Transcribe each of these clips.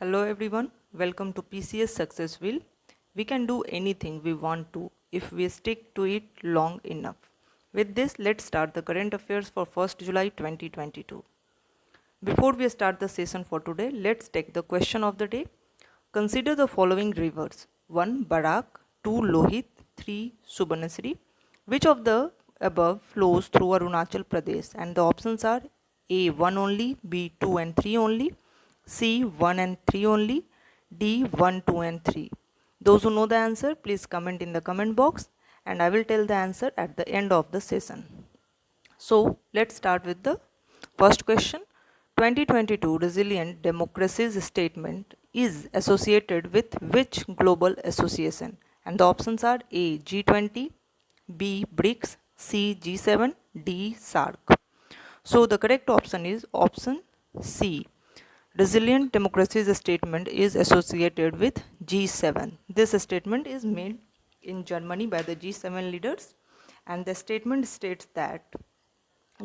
Hello everyone, welcome to PCS Success Wheel. We can do anything we want to if we stick to it long enough. With this, let's start the current affairs for 1st July 2022. Before we start the session for today, let's take the question of the day. Consider the following rivers: 1. Barak, 2. Lohit, 3. Subanasri. Which of the above flows through Arunachal Pradesh? And the options are A. 1 only, B. 2 and 3 only, C. 1 and 3 only, D. 1, 2 and 3. Those who know the answer, please comment in the comment box and I will tell the answer at the end of the session. So let's start with the first question. 2022 Resilient Democracies Statement is associated with which global association? And the options are A. G20, B. BRICS, C. G7, D. SAARC. So the correct option is option C. Resilient Democracies Statement is associated with G7. This statement is made in Germany by the G7 leaders, and the statement states that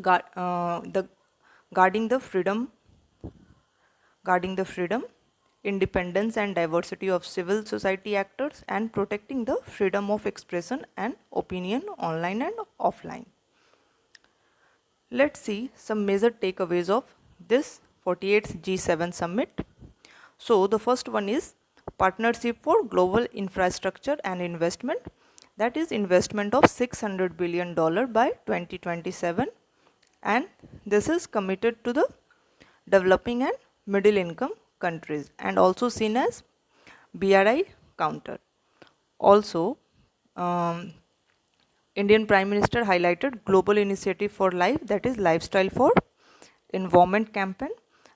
guarding the freedom, independence and diversity of civil society actors, and protecting the freedom of expression and opinion online and offline. Let's see some major takeaways of this 48th G7 summit. So the first one is partnership for global infrastructure and investment, that is investment of $600 billion by 2027, and this is committed to the developing and middle income countries and also seen as BRI counter. Also Indian Prime Minister highlighted Global Initiative for Life, that is Lifestyle for Environment campaign.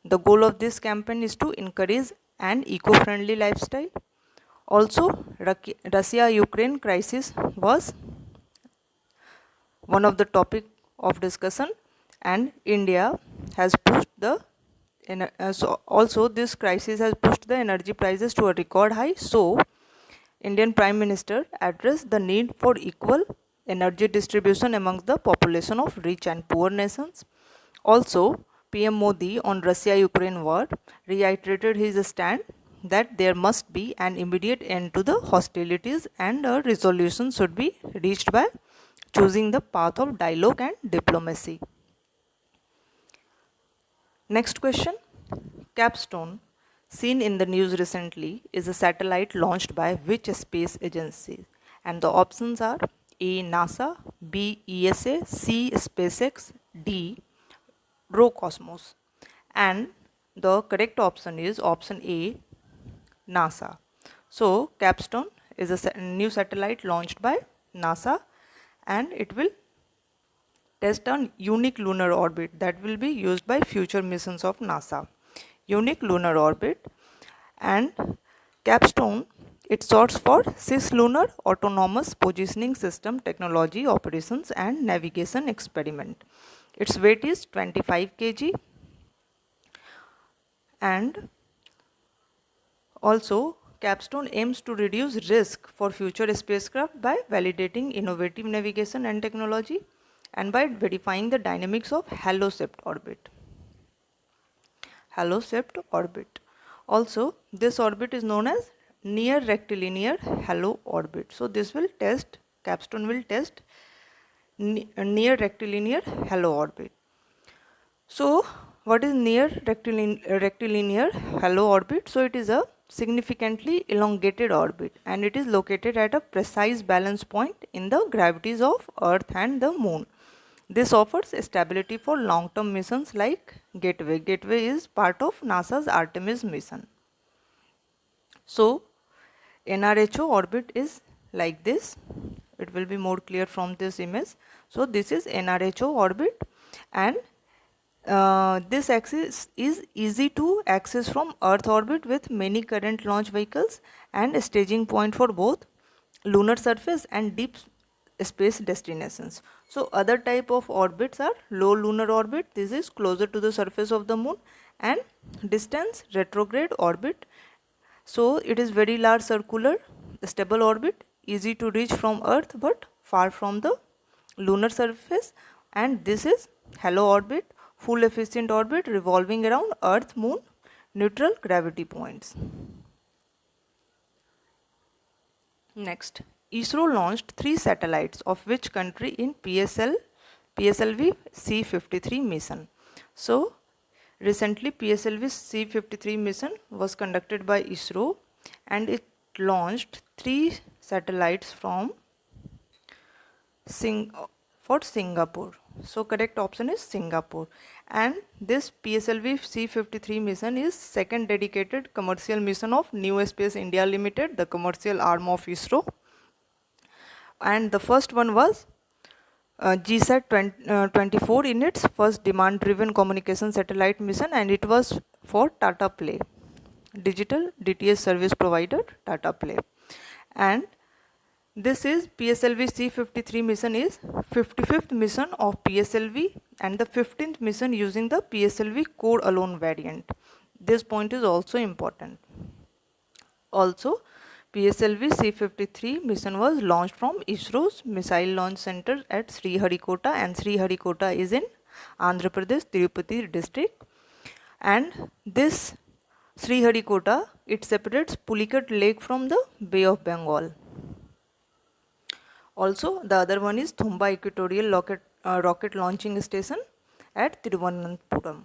The goal of this campaign is to encourage an eco-friendly lifestyle. Also, Russia-Ukraine crisis was one of the topic of discussion, and India has pushed the also this crisis has pushed the energy prices to a record high. So, Indian Prime Minister addressed the need for equal energy distribution amongst the population of rich and poor nations. Also, PM Modi on Russia-Ukraine war reiterated his stand that there must be an immediate end to the hostilities and a resolution should be reached by choosing the path of dialogue and diplomacy. Next question. Capstone, seen in the news recently, is a satellite launched by which space agency? And the options are A. NASA, B. ESA, C. SpaceX, D. Roscosmos. And the correct option is option A, NASA. So Capstone is a new satellite launched by NASA and it will test on unique lunar orbit that will be used by future missions of NASA. Unique lunar orbit, and Capstone, it sorts for Cislunar Autonomous Positioning System Technology Operations and Navigation Experiment. Its weight is 25 kg, and also Capstone aims to reduce risk for future spacecraft by validating innovative navigation and technology and by verifying the dynamics of halo-shaped orbit. Halo-shaped orbit. Also, this orbit is known as near rectilinear halo orbit. So this will test, Capstone will test near rectilinear halo orbit. So what is near rectilinear halo orbit? So it is a significantly elongated orbit and it is located at a precise balance point in the gravities of Earth and the Moon. This offers stability for long-term missions like Gateway. Gateway is part of NASA's Artemis mission. So NRHO orbit is like this. It will be more clear from this image. So this is NRHO orbit, and this axis is easy to access from Earth orbit with many current launch vehicles and a staging point for both lunar surface and deep space destinations. So other type of orbits are low lunar orbit, this is closer to the surface of the moon, and distance retrograde orbit. So it is very large circular stable orbit, easy to reach from Earth but far from the lunar surface, and this is halo orbit, full efficient orbit revolving around Earth, Moon, neutral gravity points. Next, ISRO launched 3 satellites of which country in PSLV C-53 mission. So, recently PSLV C-53 mission was conducted by ISRO and it launched 3 satellites from Singapore. So correct option is Singapore. And this PSLV C-53 mission is second dedicated commercial mission of New Space India Limited, the commercial arm of ISRO. And the first one was GSAT 24 in its first demand-driven communication satellite mission, and it was for Tata Play, digital DTS service provider Tata Play. And this is PSLV C-53 mission is 55th mission of PSLV and the 15th mission using the PSLV core alone variant. This point is also important. Also, PSLV C-53 mission was launched from ISRO's Missile Launch Center at Sriharikota, and Sriharikota is in Andhra Pradesh, Tirupati district. And this Sriharikota, it separates Pulicat Lake from the Bay of Bengal. Also, the other one is Thumba Equatorial Rocket Launching Station at Thiruvananthapuram.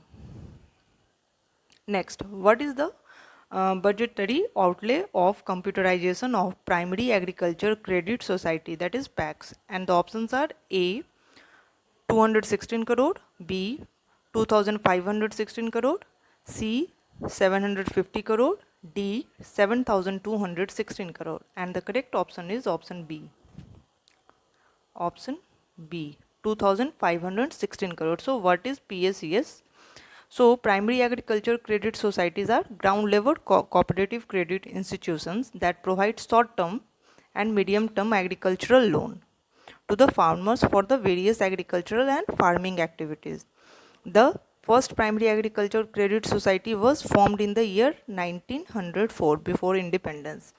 Next, what is the budgetary outlay of computerization of Primary Agriculture Credit Society, that is PACS? And the options are A 216 crore, B 2516 crore, C 750 crore, D 7216 crore. And the correct option is option B. Option B, 2516 crore. So what is PACS? So primary agriculture credit societies are ground level cooperative credit institutions that provide short term and medium term agricultural loan to the farmers for the various agricultural and farming activities. The first primary agriculture credit society was formed in the year 1904, before independence.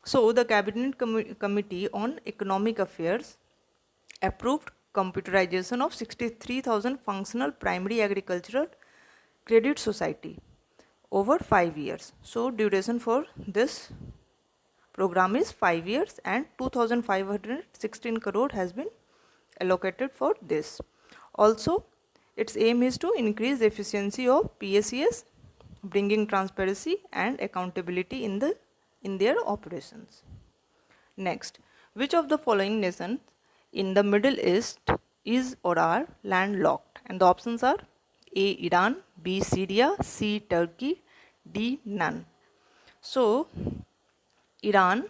So the Cabinet Committee on Economic Affairs approved computerization of 63,000 functional primary agricultural credit society over 5 years. So duration for this program is 5 years and 2516 crore has been allocated for this. Also, its aim is to increase efficiency of PACS, bringing transparency and accountability in their operations. Next, which of the following nations in the Middle East is or are landlocked? And the options are A. Iran, B. Syria, C. Turkey, D. none. So, Iran,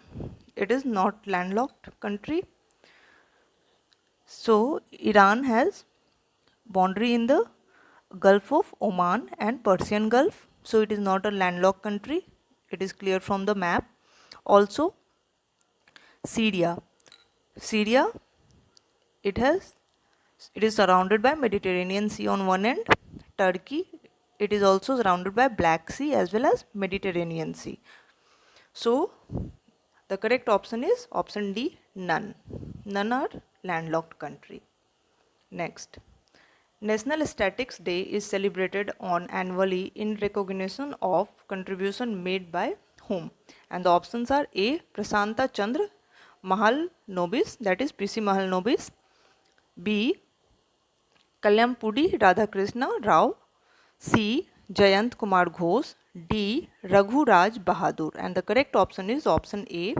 it is not landlocked country. So, Iran has boundary in the Gulf of Oman and Persian Gulf. So, it is not a landlocked country. It is clear from the map. Also, Syria. Syria, it is surrounded by Mediterranean Sea on one end. Turkey, it is also surrounded by Black Sea as well as Mediterranean Sea. So the correct option is option D, none. None are landlocked country. Next, National Statistics Day is celebrated on annually in recognition of contribution made by whom? And the options are A. Prasanta Chandra Mahalnobis, that is PC Mahalnobis, B. Kalyampudi Radhakrishna Rao, C. Jayant Kumar Ghosh, D. Raghu Raj Bahadur. And the correct option is option A,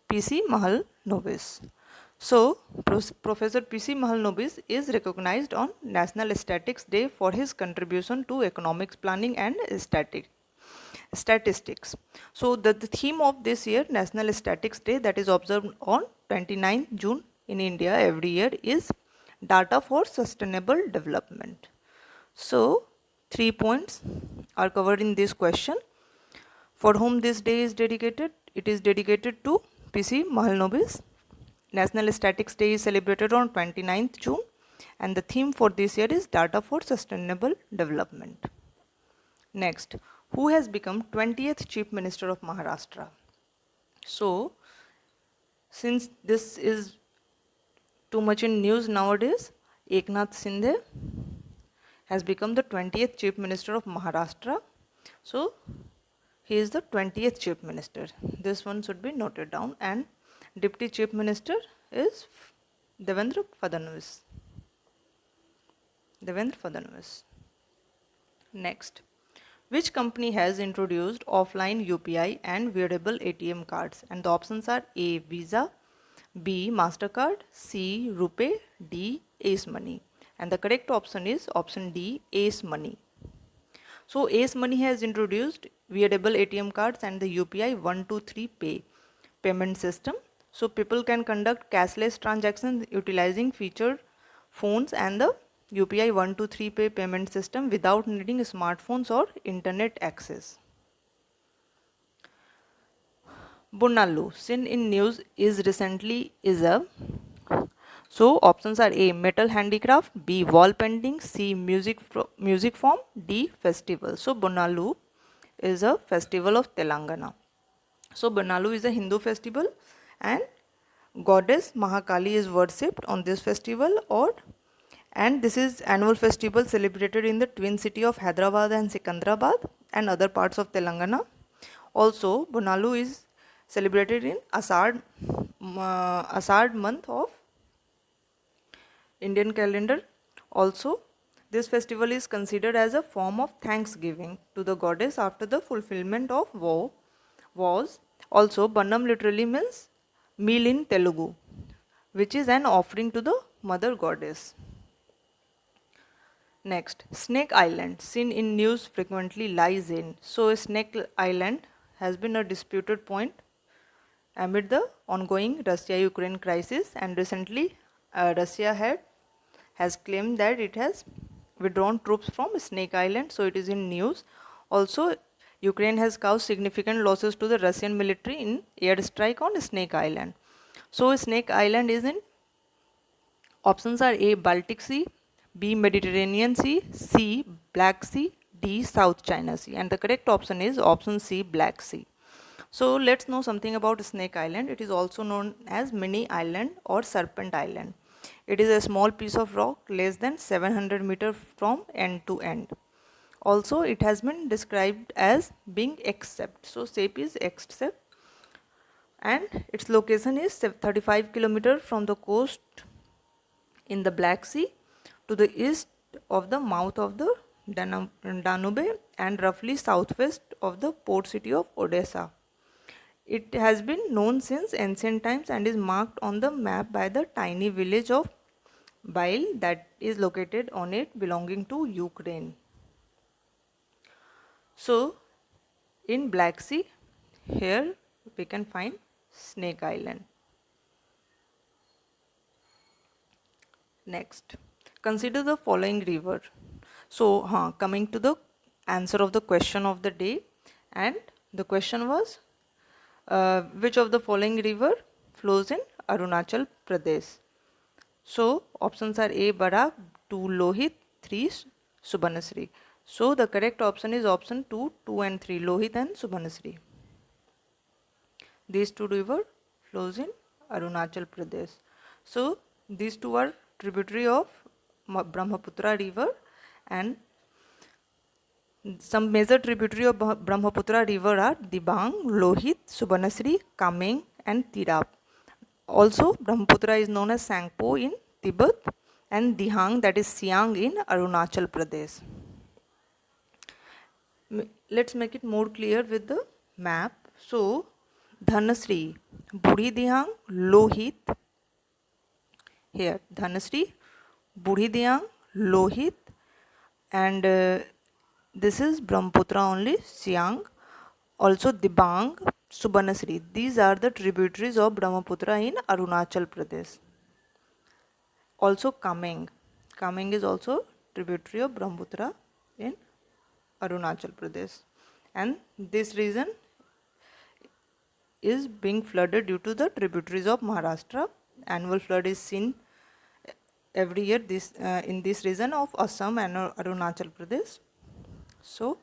PC Mahalnobis. So, Professor PC Mahalnobis is recognized on National Statistics Day for his contribution to economics planning and statistics. So, the theme of this year National Statistics Day, that is observed on 29th June in India every year, is data for sustainable development. So 3 points are covered in this question. For whom this day is dedicated? It is dedicated to PC Mahalnobis. National Statistics Day is celebrated on 29th June and the theme for this year is data for sustainable development. Next, who has become 20th Chief Minister of Maharashtra? So, since this is too much in news nowadays, Eknath Shinde has become the 20th Chief Minister of Maharashtra. So he is the 20th Chief Minister. This one should be noted down. And Deputy Chief Minister is Devendra Fadnavis. Devendra Fadnavis. Next. Which company has introduced offline UPI and wearable ATM cards? And the options are A. Visa, B. MasterCard, C. RuPay, D. Ace Money. And the correct option is option D. Ace Money. So Ace Money has introduced wearable ATM cards and the UPI 123 pay payment system. So people can conduct cashless transactions utilizing feature phones and the UPI 123 pay payment system without needing smartphones or internet access. Bunalu, seen in news is recently is a. So options are A. Metal handicraft, B. Wall painting, C. Music form, D. Festival. So Bunalu is a festival of Telangana. So Bunalu is a Hindu festival and goddess Mahakali is worshipped on this festival, and this is annual festival celebrated in the twin city of Hyderabad and Sikandrabad and other parts of Telangana. Also Bunalu is celebrated in Asad month of Indian calendar. Also, this festival is considered as a form of thanksgiving to the goddess after the fulfillment of vows. Also, Bannam literally means meal in Telugu, which is an offering to the mother goddess. Next, Snake Island, seen in news frequently lies in. So, Snake Island has been a disputed point amid the ongoing Russia-Ukraine crisis, and recently Russia has claimed that it has withdrawn troops from Snake Island, so it is in news. Also, Ukraine has caused significant losses to the Russian military in airstrike on Snake Island. So Snake Island is in options are A. Baltic Sea, B. Mediterranean Sea, C. Black Sea, D. South China Sea, and the correct option is option C. Black Sea. So let's know something about Snake Island. It is also known as Mini Island or Serpent Island. It is a small piece of rock less than 700 meters from end to end. Also, it has been described as being X-shaped. So shape is X-shaped, and its location is 35 kilometers from the coast in the Black Sea to the east of the mouth of the Danube and roughly southwest of the port city of Odessa. It has been known since ancient times and is marked on the map by the tiny village of Bail that is located on it, belonging to Ukraine. So, in Black Sea, here we can find Snake Island. Next, consider the following river. So, coming to the answer of the question of the day, and the question was which of the following river flows in Arunachal Pradesh? So options are A. Barak, 2. Lohit, 3. Subanasri. So the correct option is option 2, 2 and 3, Lohit and Subanasri. These two rivers flows in Arunachal Pradesh. So these two are tributary of Brahmaputra river, and some major tributary of Brahmaputra river are Dibang, Lohit, Subanasri, Kameng and Tirap. Also, Brahmaputra is known as Sangpo in Tibet and Dihang, that is Siang, in Arunachal Pradesh. Let's make it more clear with the map. So, Dhanasri, Buri Dihang, Lohit, here Dhanasri, Buri Dihang, Lohit, and this is Brahmaputra only, Siang, also Dibang, Subanasri. These are the tributaries of Brahmaputra in Arunachal Pradesh. Also Kameng. Kameng is also tributary of Brahmaputra in Arunachal Pradesh. And this region is being flooded due to the tributaries of Maharastra. Annual flood is seen every year in this region of Assam and Arunachal Pradesh. So,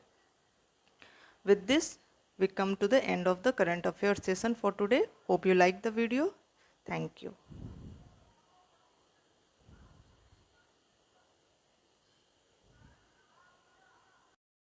with this, we come to the end of the current affairs session for today. Hope you liked the video. Thank you.